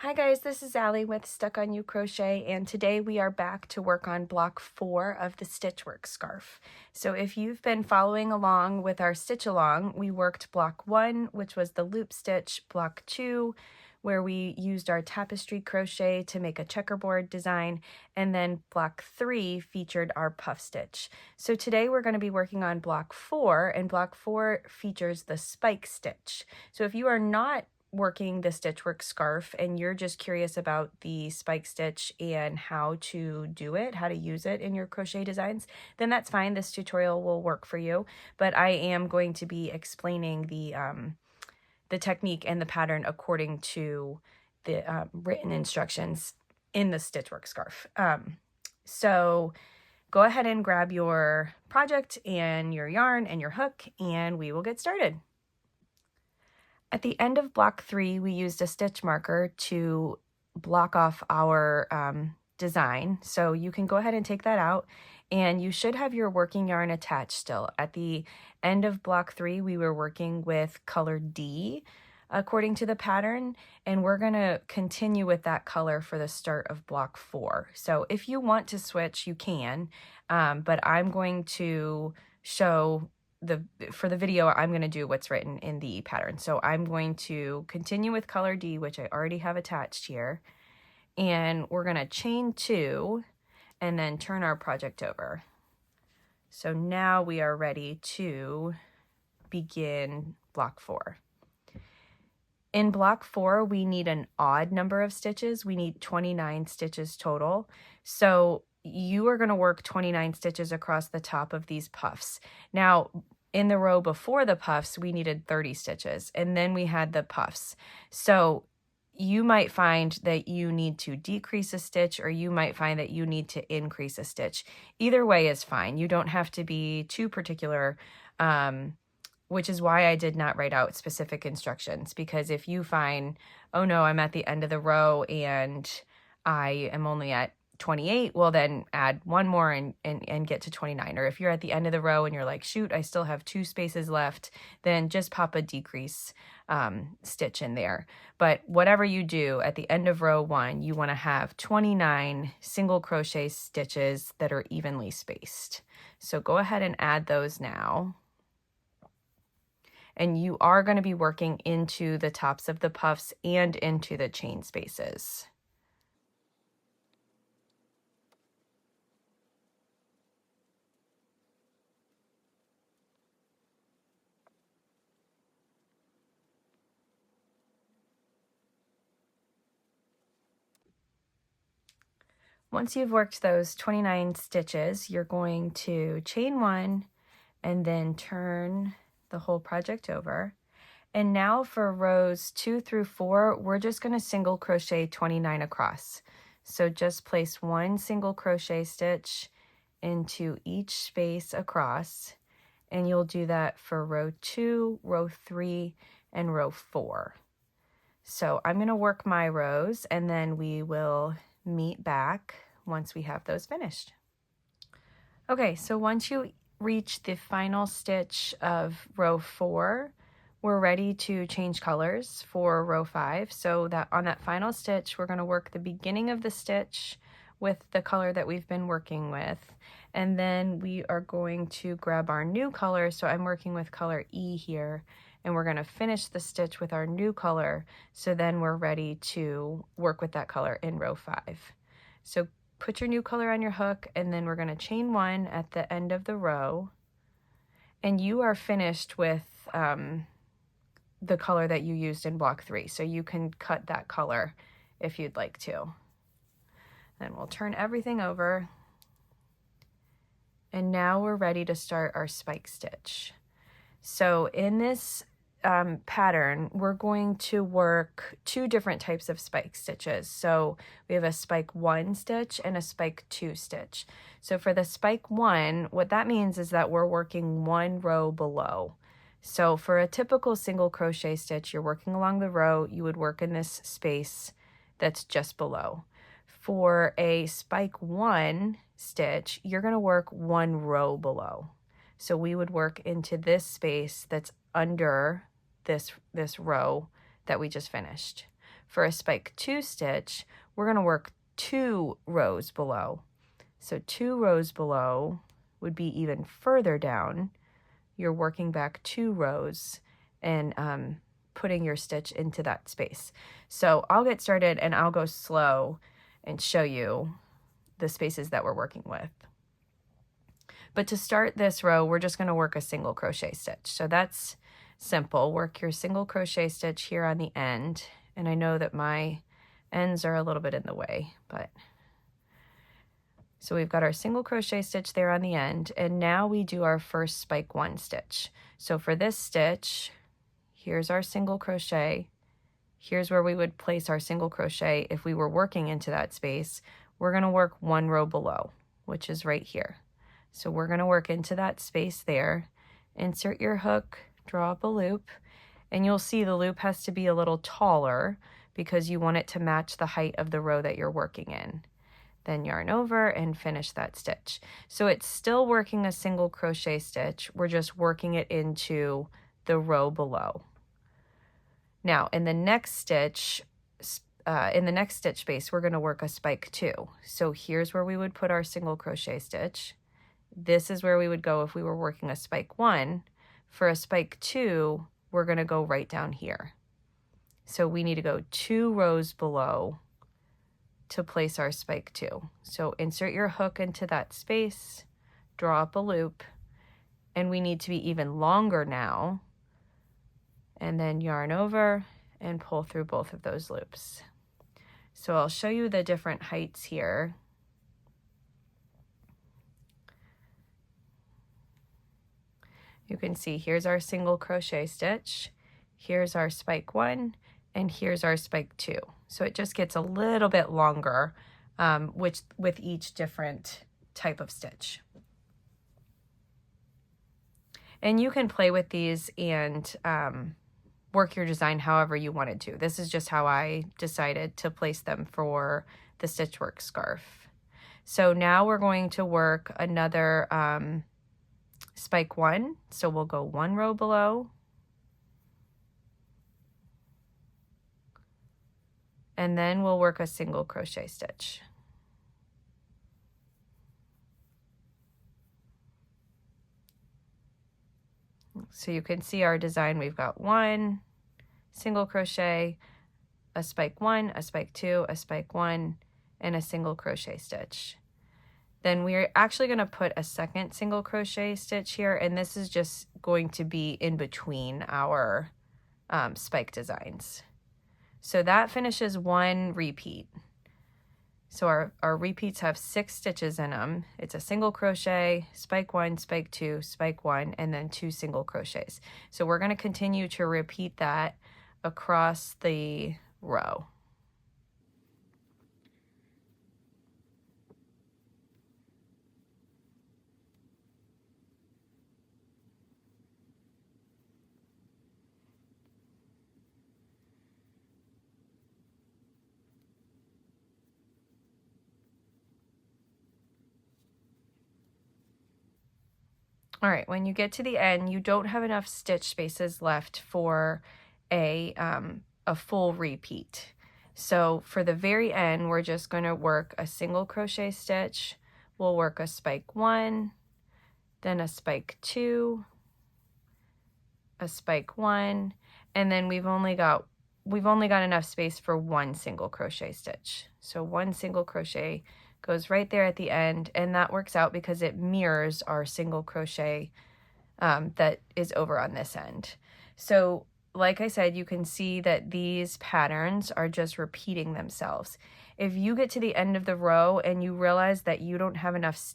Hi guys, this is Allie with Stuck on You Crochet, and today we are back to work on block 4 of the Stitchwork Scarf. So if you've been following along with our stitch along, we worked block 1, which was the loop stitch, block 2, where we used our tapestry crochet to make a checkerboard design, and then block 3 featured our puff stitch. So today we're going to be working on block 4, and block 4 features the spike stitch. So if you are not working the Stitchwork Scarf and you're just curious about the spike stitch and how to do it, how to use it in your crochet designs, then that's fine. This tutorial will work for you, but I am going to be explaining the technique and the pattern according to the written instructions in the Stitchwork Scarf. So go ahead and grab your project and your yarn and your hook, and we will get started. At the end of block 3, we used a stitch marker to block off our design. So you can go ahead and take that out, and you should have your working yarn attached still. At the end of block 3, we were working with color D according to the pattern, and we're going to continue with that color for the start of block 4. So if you want to switch, you can, but I'm going to show for the video, I'm going to do what's written in the pattern. So I'm going to continue with color D, which I already have attached here, and we're going to chain 2 and then turn our project over. So now we are ready to begin block 4. In block 4, we need an odd number of stitches. We need 29 stitches total. So you are going to work 29 stitches across the top of these puffs. Now, in the row before the puffs, we needed 30 stitches, and then we had the puffs. So you might find that you need to decrease a stitch, or you might find that you need to increase a stitch. Either way is fine. You don't have to be too particular, which is why I did not write out specific instructions, because if you find, oh no, I'm at the end of the row and I am only at 28, well then add one more and get to 29. Or if you're at the end of the row and you're like, shoot, I still have 2 spaces left, then just pop a decrease stitch in there. But whatever you do, at the end of row 1, you want to have 29 single crochet stitches that are evenly spaced. So go ahead and add those now. And you are going to be working into the tops of the puffs and into the chain spaces. Once you've worked those 29 stitches, you're going to chain 1 and then turn the whole project over. And now for rows 2 through 4, we're just going to single crochet 29 across. So just place 1 single crochet stitch into each space across, and you'll do that for row 2, row 3, and row 4. So I'm going to work my rows, and then we will meet back once we have those finished. Okay, so once you reach the final stitch of row 4, we're ready to change colors for row 5. So that on that final stitch, we're going to work the beginning of the stitch with the color that we've been working with, and then we are going to grab our new color. So I'm working with color E here, and we're going to finish the stitch with our new color, so then we're ready to work with that color in row 5. So put your new color on your hook, and then we're going to chain 1 at the end of the row, and you are finished with the color that you used in block 3. So you can cut that color if you'd like to. Then we'll turn everything over, and now we're ready to start our spike stitch. So in this pattern, we're going to work 2 different types of spike stitches. So we have a spike 1 stitch and a spike 2 stitch. So for the spike 1, what that means is that we're working 1 row below. So for a typical single crochet stitch, you're working along the row, you would work in this space that's just below. For a spike 1 stitch, you're going to work 1 row below. So we would work into this space that's under this row that we just finished. For a spike 2 stitch, we're going to work 2 rows below. So 2 rows below would be even further down. You're working back 2 rows and putting your stitch into that space. So I'll get started and I'll go slow and show you the spaces that we're working with. But to start this row, we're just going to work a single crochet stitch. So that's simple. Work your single crochet stitch here on the end. And I know that my ends are a little bit in the way, but so we've got our single crochet stitch there on the end, and now we do our first spike 1 stitch. So for this stitch, here's our single crochet. Here's where we would place our single crochet if we were working into that space. We're going to work 1 row below, which is right here. So we're going to work into that space there. Insert your hook, draw up a loop, and you'll see the loop has to be a little taller because you want it to match the height of the row that you're working in. Then yarn over and finish that stitch. So it's still working a single crochet stitch. We're just working it into the row below. Now in the next stitch space, we're going to work a spike 2. So here's where we would put our single crochet stitch. This is where we would go if we were working a spike 1. For a spike 2, we're going to go right down here. So we need to go 2 rows below to place our spike 2. So insert your hook into that space, draw up a loop, and we need to be even longer now, and then yarn over and pull through both of those loops. So I'll show you the different heights here. You can see here's our single crochet stitch, here's our spike 1, and here's our spike 2. So it just gets a little bit longer with each different type of stitch. And you can play with these and work your design however you wanted to. This is just how I decided to place them for the Stitchwork Scarf. So now we're going to work another spike 1. So we'll go 1 row below. And then we'll work a single crochet stitch. So you can see our design. We've got 1 single crochet, a spike 1, a spike 2, a spike 1, and a single crochet stitch. Then we're actually going to put a second single crochet stitch here, and this is just going to be in between our spike designs. So that finishes 1 repeat. So our repeats have 6 stitches in them. It's a single crochet, spike 1, spike 2, spike 1, and then 2 single crochets. So we're going to continue to repeat that across the row. All right, when you get to the end, you don't have enough stitch spaces left for a full repeat. So for the very end, we're just going to work a single crochet stitch. We'll work a spike 1, then a spike 2, a spike 1, and then we've only got enough space for 1 single crochet stitch. So 1 single crochet goes right there at the end, and that works out because it mirrors our single crochet that is over on this end. So like I said, you can see that these patterns are just repeating themselves. If you get to the end of the row and you realize that you don't have enough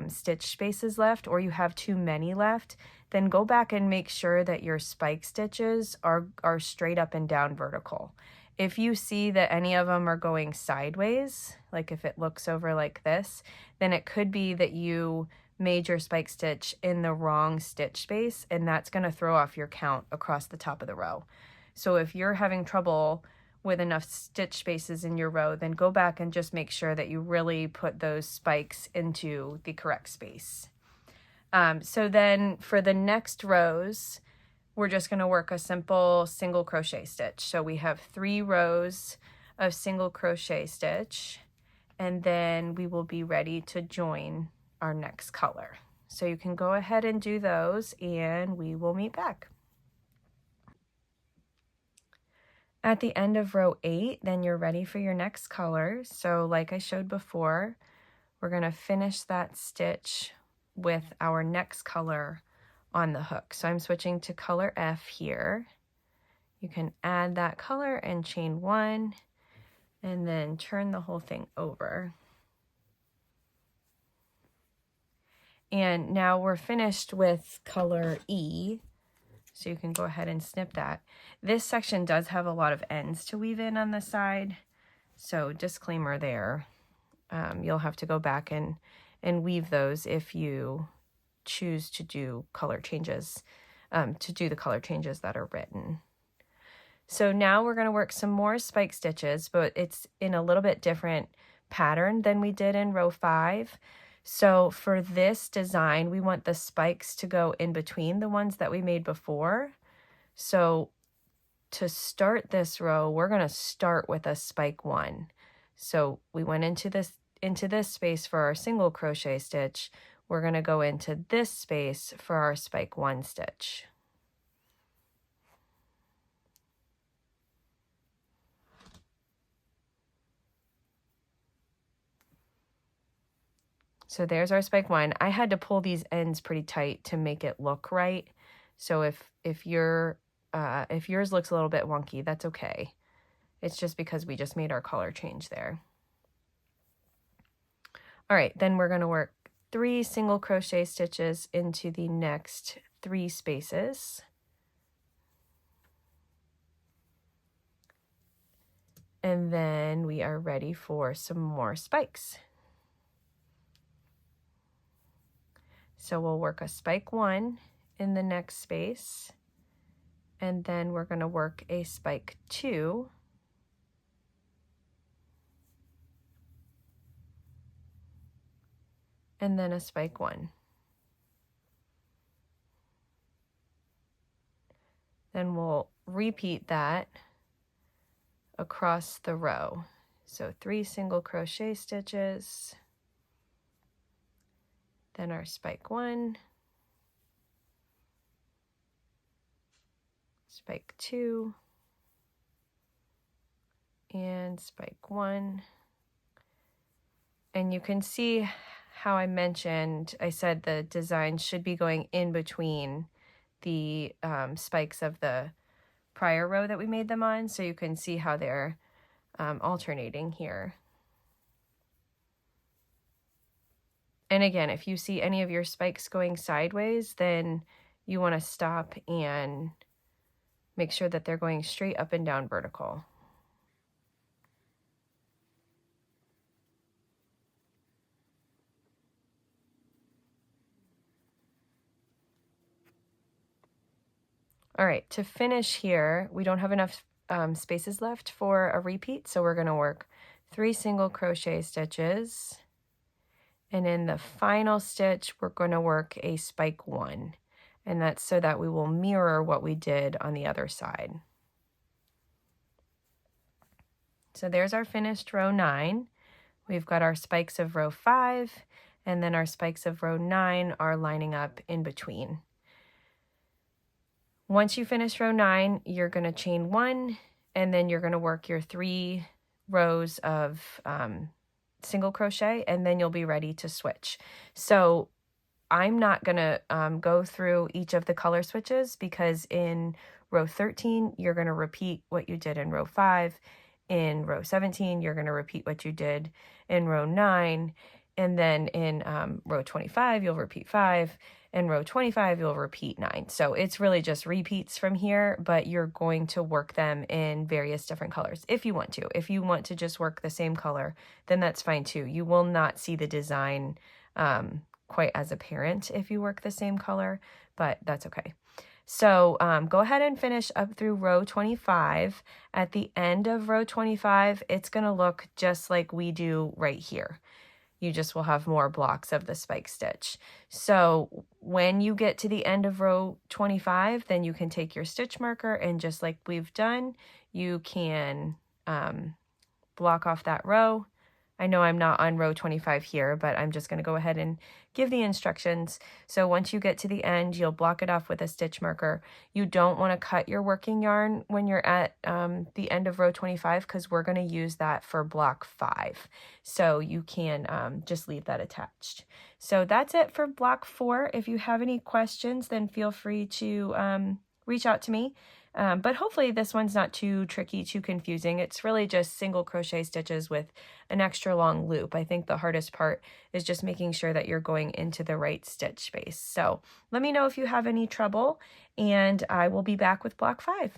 stitch spaces left, or you have too many left, then go back and make sure that your spike stitches are straight up and down vertical. If you see that any of them are going sideways, like if it looks over like this, then it could be that you made your spike stitch in the wrong stitch space, and that's going to throw off your count across the top of the row. So if you're having trouble with enough stitch spaces in your row, then go back and just make sure that you really put those spikes into the correct space. So then for the next rows, we're just going to work a simple single crochet stitch. So we have 3 rows of single crochet stitch, and then we will be ready to join our next color. So you can go ahead and do those, and we will meet back. At the end of row 8, then you're ready for your next color. So like I showed before, we're going to finish that stitch with our next color on the hook. So I'm switching to color F here. You can add that color and chain 1 and then turn the whole thing over. And now we're finished with color E, so you can go ahead and snip that. This section does have a lot of ends to weave in on the side, so disclaimer there. You'll have to go back and weave those if you choose to do color changes, the color changes that are written. So now we're going to work some more spike stitches, but it's in a little bit different pattern than we did in row 5. So for this design, we want the spikes to go in between the ones that we made before. So to start this row, we're going to start with a spike 1. So we went into this space for our single crochet stitch. We're going to go into this space for our spike 1 stitch. So there's our spike 1. I had to pull these ends pretty tight to make it look right. So if yours looks a little bit wonky, that's okay. It's just because we just made our color change there. All right, then we're going to work 3 single crochet stitches into the next 3 spaces. And then we are ready for some more spikes. So we'll work a spike 1 in the next space, and then we're going to work a spike 2, and then a spike 1. Then we'll repeat that across the row. So 3 single crochet stitches, then our spike 1, spike 2, and spike 1. And you can see how I said the design should be going in between the spikes of the prior row that we made them on, so you can see how they're alternating here. And again, if you see any of your spikes going sideways, then you want to stop and make sure that they're going straight up and down vertical. All right, to finish here, we don't have enough spaces left for a repeat, so we're going to work 3 single crochet stitches. And in the final stitch, we're going to work a spike 1. And that's so that we will mirror what we did on the other side. So there's our finished row 9. We've got our spikes of row 5, and then our spikes of row 9 are lining up in between. Once you finish row 9, you're going to chain 1, and then you're going to work your 3 rows of single crochet, and then you'll be ready to switch. So I'm not going to go through each of the color switches, because in row 13, you're going to repeat what you did in row 5. In row 17, you're going to repeat what you did in row 9. And then in row 25, you'll repeat 5. In row 25, you'll repeat 9. So it's really just repeats from here, but you're going to work them in various different colors if you want to. If you want to just work the same color, then that's fine too. You will not see the design quite as apparent if you work the same color, but that's okay. So go ahead and finish up through row 25. At the end of row 25, it's going to look just like we do right here. you just will have more blocks of the spike stitch. So when you get to the end of row 25, then you can take your stitch marker and just like we've done, you can block off that row. I know I'm not on row 25 here, but I'm just going to go ahead and give the instructions. So once you get to the end, you'll block it off with a stitch marker. You don't want to cut your working yarn when you're at the end of row 25 because we're going to use that for block 5. So you can just leave that attached. So that's it for block 4. If you have any questions, then feel free to reach out to me. But hopefully this one's not too tricky, too confusing. It's really just single crochet stitches with an extra long loop. I think the hardest part is just making sure that you're going into the right stitch space. So let me know if you have any trouble, and I will be back with block 5.